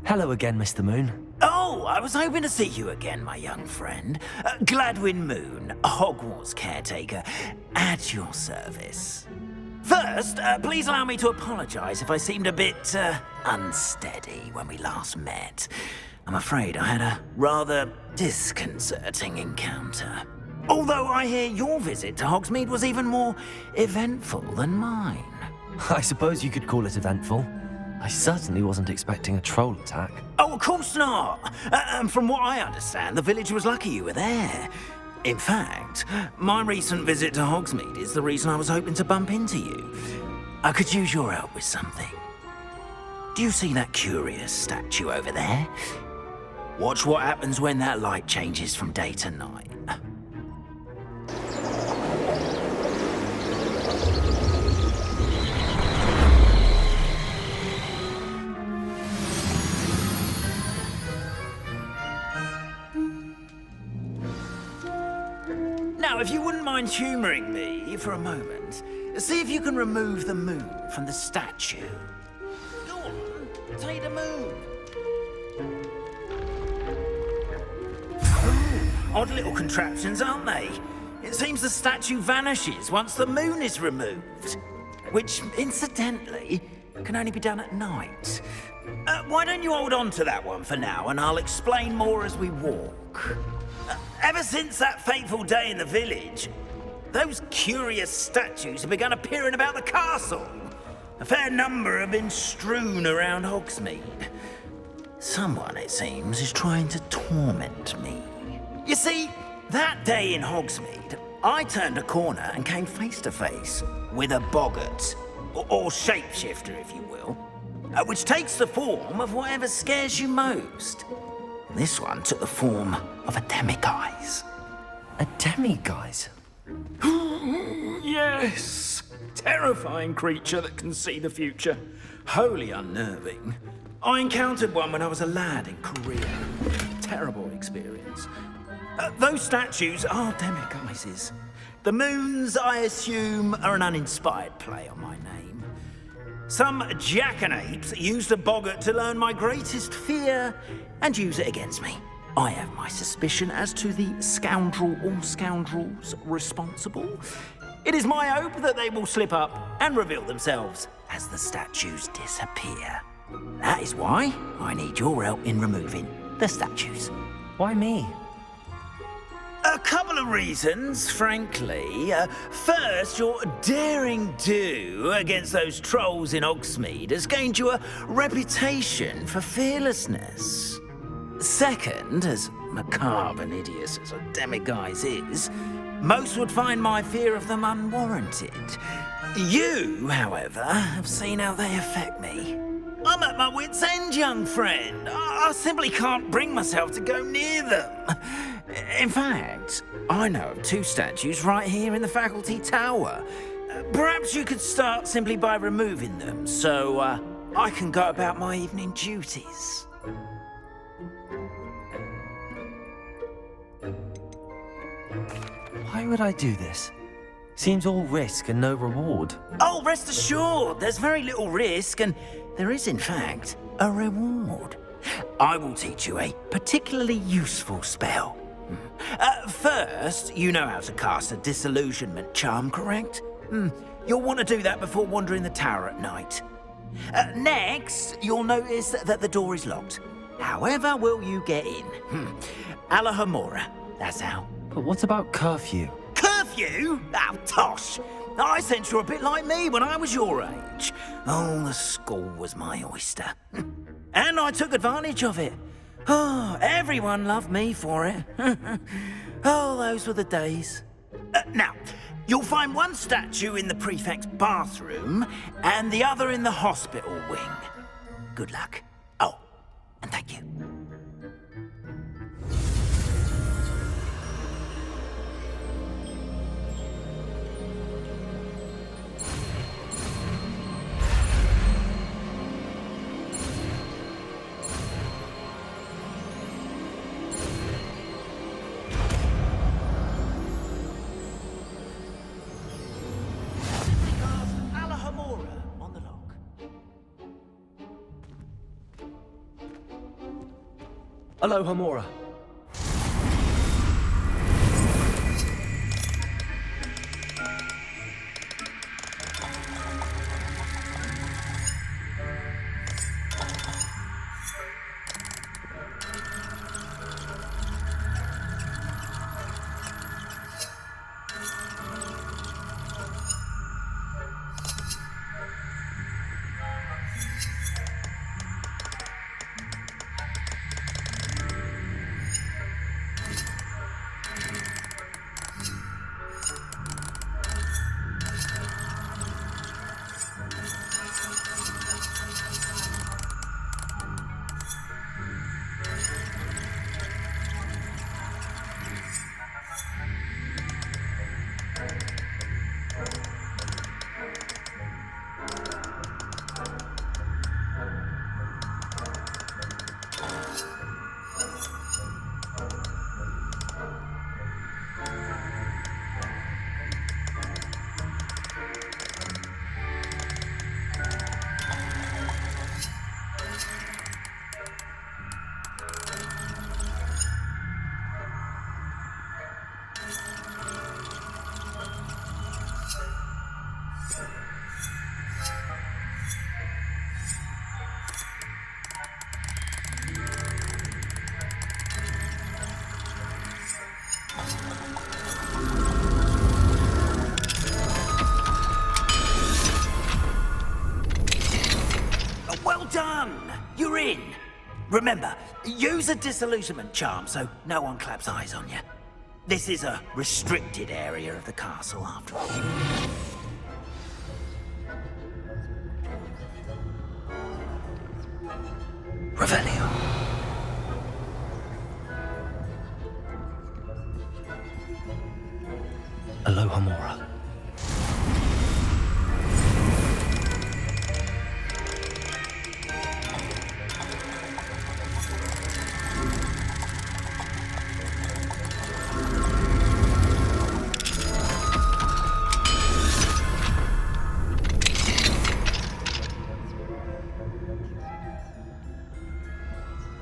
Hello again, Mr. Moon. Oh, I was hoping to see you again, my young friend. Gladwin Moon, Hogwarts caretaker, at your service. First, please allow me to apologize if I seemed a bit, unsteady when we last met. I'm afraid I had a rather disconcerting encounter. Although I hear your visit to Hogsmeade was even more eventful than mine. I suppose you could call it eventful. I certainly wasn't expecting a troll attack. Oh, of course not. And from what I understand, the village was lucky you were there. In fact, my recent visit to Hogsmeade is the reason I was hoping to bump into you. I could use your help with something. Do you see that curious statue over there? Watch what happens when that light changes from day to night. Now, if you wouldn't mind humouring me for a moment, see if you can remove the moon from the statue. Go on, take the moon. Ooh, odd little contraptions, aren't they? It seems the statue vanishes once the moon is removed. Which, incidentally, can only be done at night. Why don't you hold on to that one for now, and I'll explain more as we walk. Ever since that fateful day in the village, those curious statues have begun appearing about the castle. A fair number have been strewn around Hogsmeade. Someone, it seems, is trying to torment me. You see, that day in Hogsmeade, I turned a corner and came face to face with a boggart, or shapeshifter, if you will, which takes the form of whatever scares you most. This one took the form of a demiguise. A demiguise? Yes! Terrifying creature that can see the future. Wholly unnerving. I encountered one when I was a lad in Korea. Terrible experience. Those statues are demiguises. The moons, I assume, are an uninspired play on my name. Some jackanapes used a boggart to learn my greatest fear and use it against me. I have my suspicion as to the scoundrel or scoundrels responsible. It is my hope that they will slip up and reveal themselves as the statues disappear. That is why I need your help in removing the statues. Why me? A couple of reasons, frankly. First, your daring do against those trolls in Hogsmeade has gained you a reputation for fearlessness. Second, as macabre and hideous as a demiguise is, most would find my fear of them unwarranted. You, however, have seen how they affect me. I'm at my wit's end, young friend. I simply can't bring myself to go near them. In fact, I know of two statues right here in the faculty tower. Perhaps you could start simply by removing them, so I can go about my evening duties. Why would I do this? Seems all risk and no reward. Oh, rest assured, there's very little risk, and there is, in fact, a reward. I will teach you a particularly useful spell. First, you know how to cast a disillusionment charm, correct? You'll want to do that before wandering the tower at night. Next, you'll notice that the door is locked. However will you get in? A lo ha mora, that's how. But what about curfew? Curfew? Oh, tosh! I sense you're a bit like me when I was your age. Oh, the school was my oyster. And I took advantage of it. Oh, everyone loved me for it. Oh, those were the days. Now, you'll find one statue in the prefect's bathroom and the other in the hospital wing. Good luck. Oh, and thank you. Aloha Mora. Well done! You're in. Remember, use a disillusionment charm so no one claps eyes on you. This is a restricted area of the castle, after all. Revelio. Aloha Mora.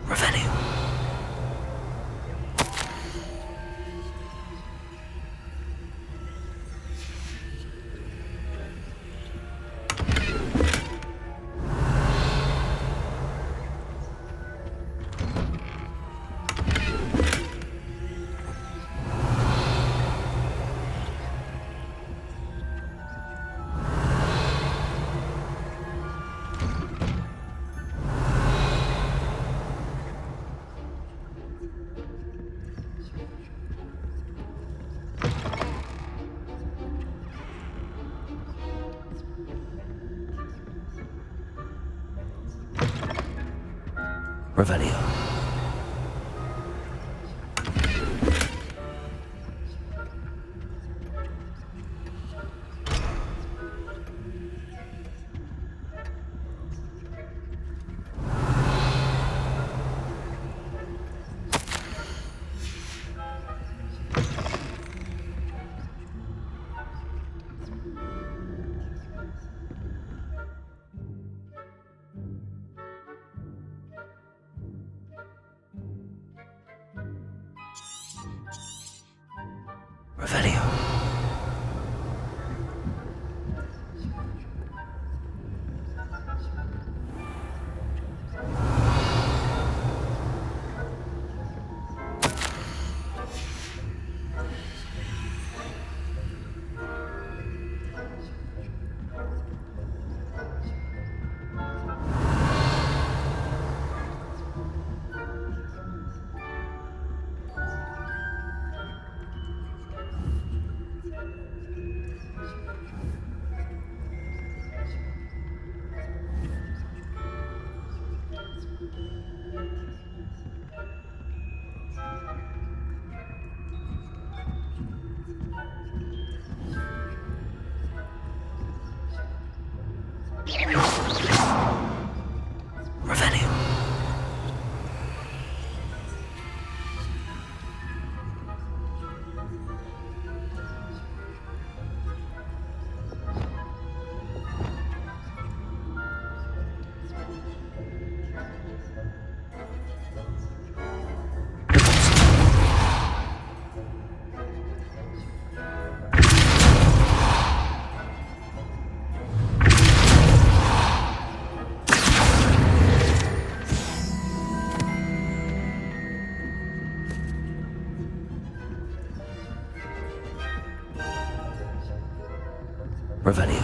Revelio. Revelio. Revelio. Revelio.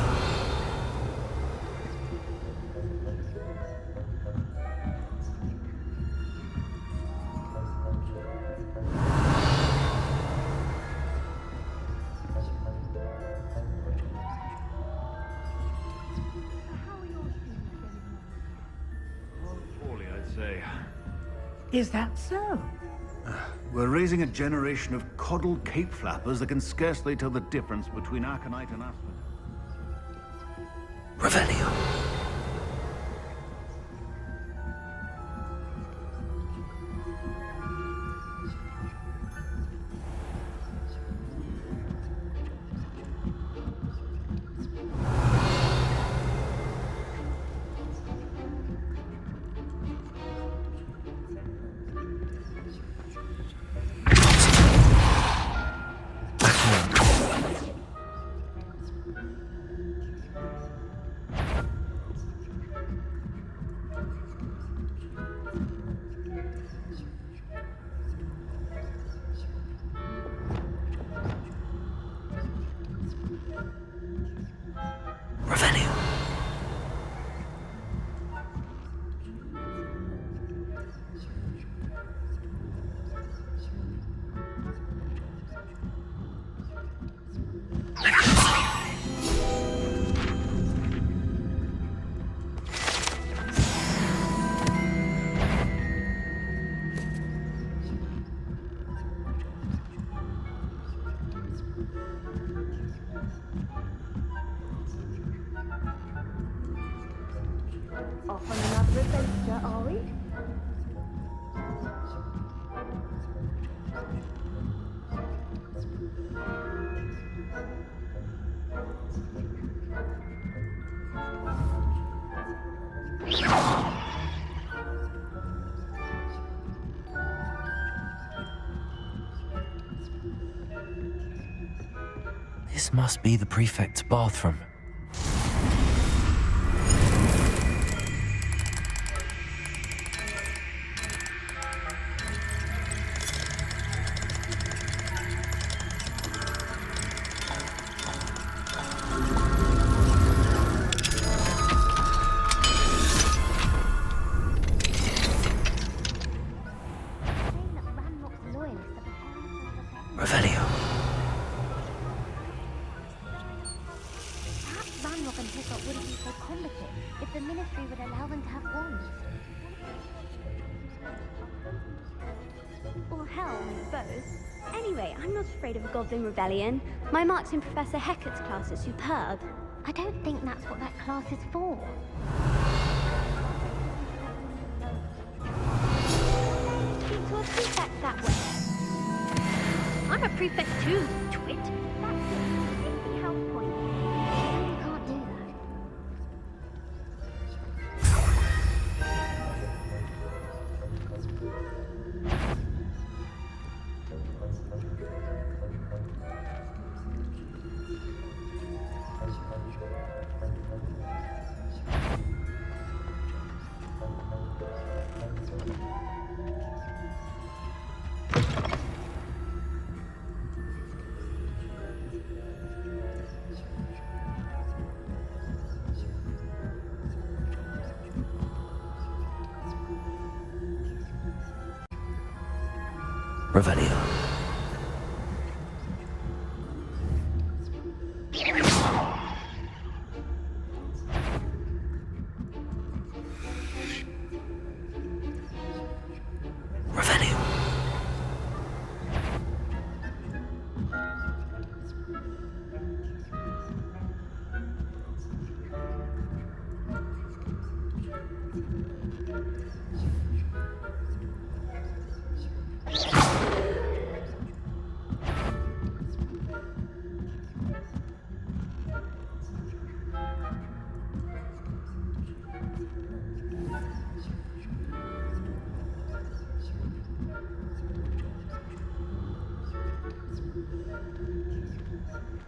Poorly, I'd say. Is that so? We're raising a generation of coddled cape flappers that can scarcely tell the difference between Aconite and Aspen. Revelio. Revelio. Off on another adventure, are we? This must be the prefect's bathroom. Revelio. Perhaps Ranrock and Hickok wouldn't be so combative if the Ministry would allow them to have wands. Or hell, both. Anyway, I'm not afraid of a Goblin Rebellion. My marks in Professor Hecat's class are superb. I don't think that's what that class is for. Speak to a prefect that way. I'm a prefect too, twit. That's a safety health point. You can't do that. Revelio. Revelio.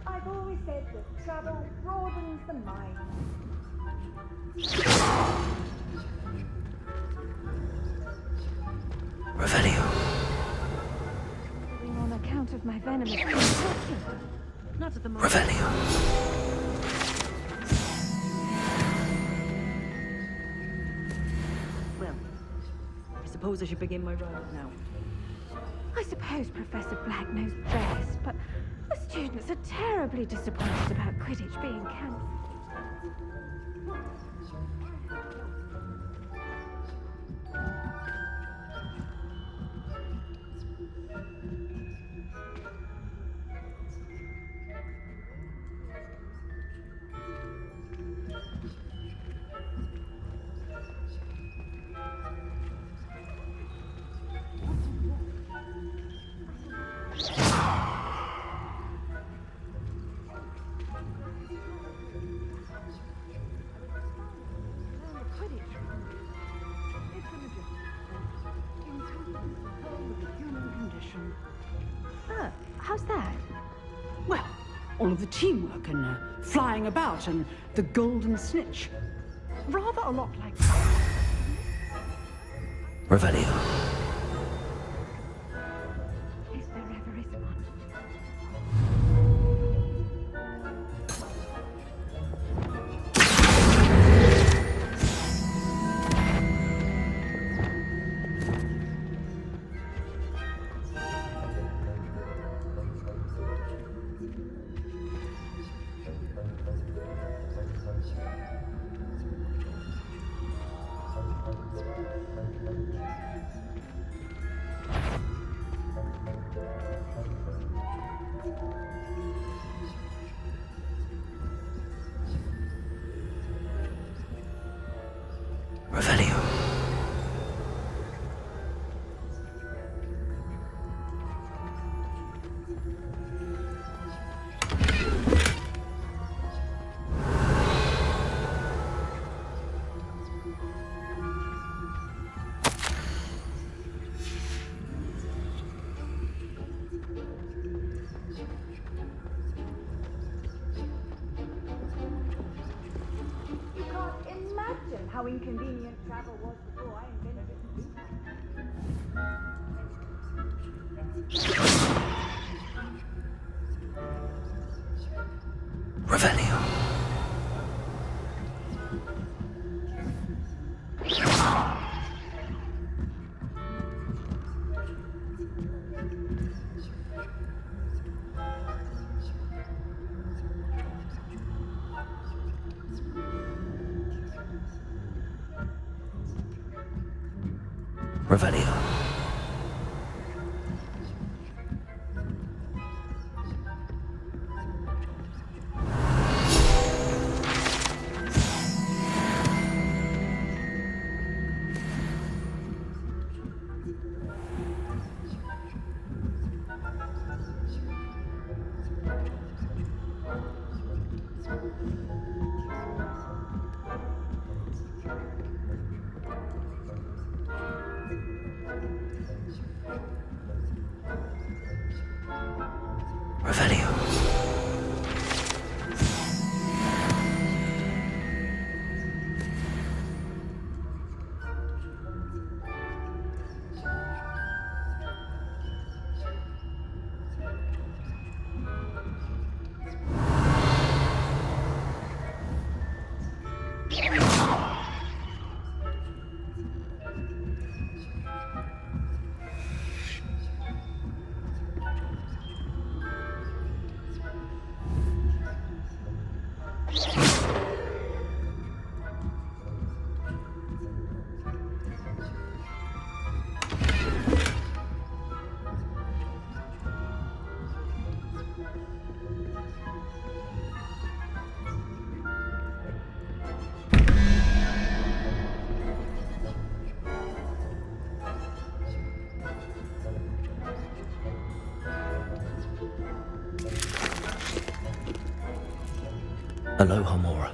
I've always said that travel broadens the mind. Revelio. On account of my venomous consumption. Not at the moment. Revelio. suppose I should begin my round now. I suppose Professor Black knows best, but the students are terribly disappointed about Quidditch being cancelled. How's that? Well, all of the teamwork and flying about and the golden snitch. Rather a lot like... Revelio. If there ever is one. Revelio. You can't imagine how inconvenient travel was before I invented it. Revelio. Revelio. Revelio. Aloha Mora.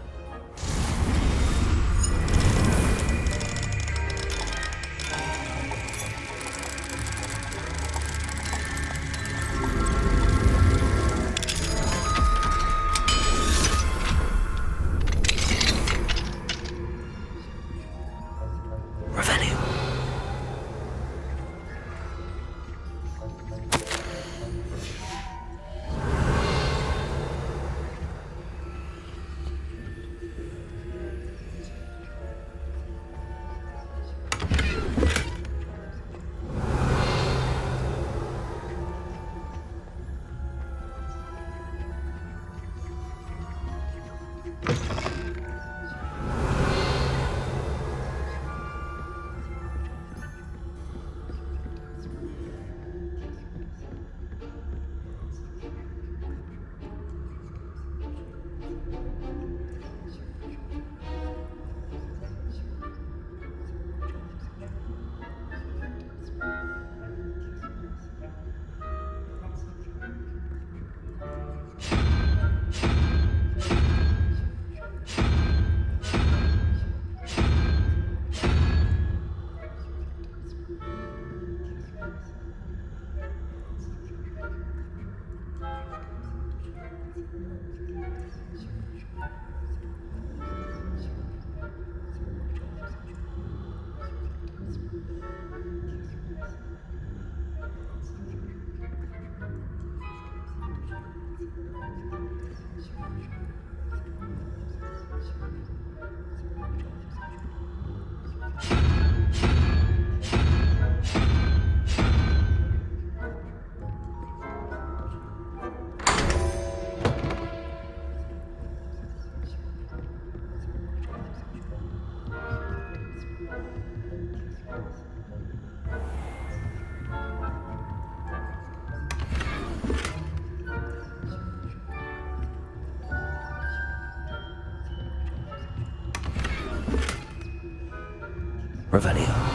Revelio. Revelio.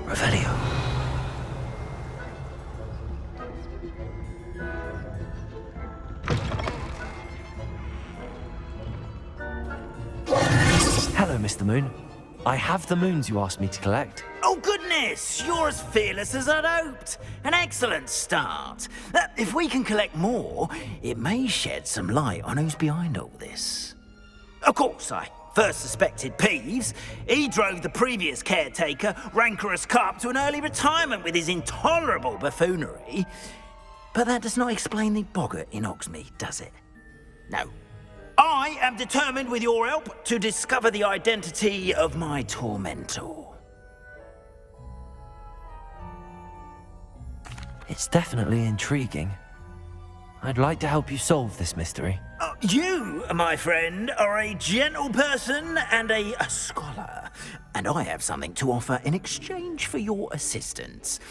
Revelio. Hello, Mr. Moon. I have the moons you asked me to collect. Oh, goodness! You're as fearless as I'd hoped. An excellent start. If we can collect more, it may shed some light on who's behind all this. Of course, I first suspected Peeves. He drove the previous caretaker, Rancorous Carp, to an early retirement with his intolerable buffoonery. But that does not explain the boggart in Hogsmeade, does it? No. I am determined, with your help, to discover the identity of my tormentor. It's definitely intriguing. I'd like to help you solve this mystery. You, my friend, are a gentle person and a scholar, and I have something to offer in exchange for your assistance.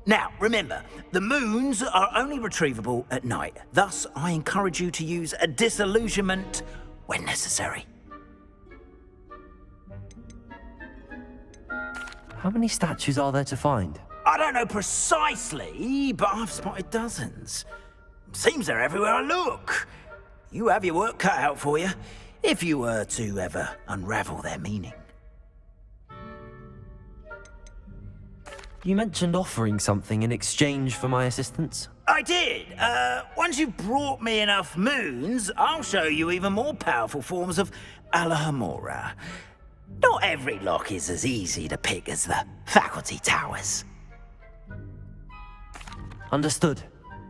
Now, remember, the moons are only retrievable at night. Thus, I encourage you to use a disillusionment when necessary. How many statues are there to find? I don't know precisely, but I've spotted dozens. Seems they're everywhere I look. You have your work cut out for you, if you were to ever unravel their meaning. You mentioned offering something in exchange for my assistance. I did. Once you've brought me enough moons, I'll show you even more powerful forms of Alohomora. Not every lock is as easy to pick as the faculty towers. Understood.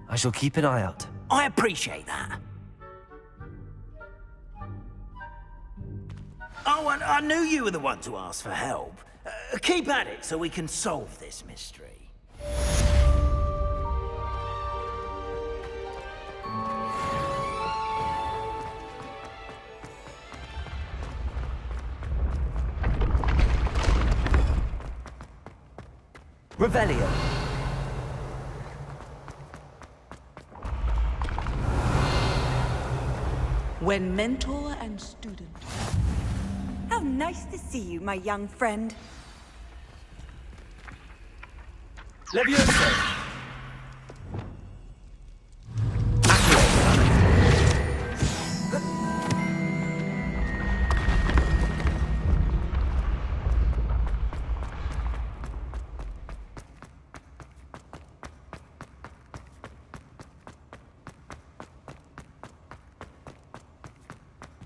I shall keep an eye out. I appreciate that. Oh, and I knew you were the one to ask for help. Keep at it so we can solve this mystery. Revelio. When mentor and student. How nice to see you, my young friend. Levioso.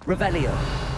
Revelio.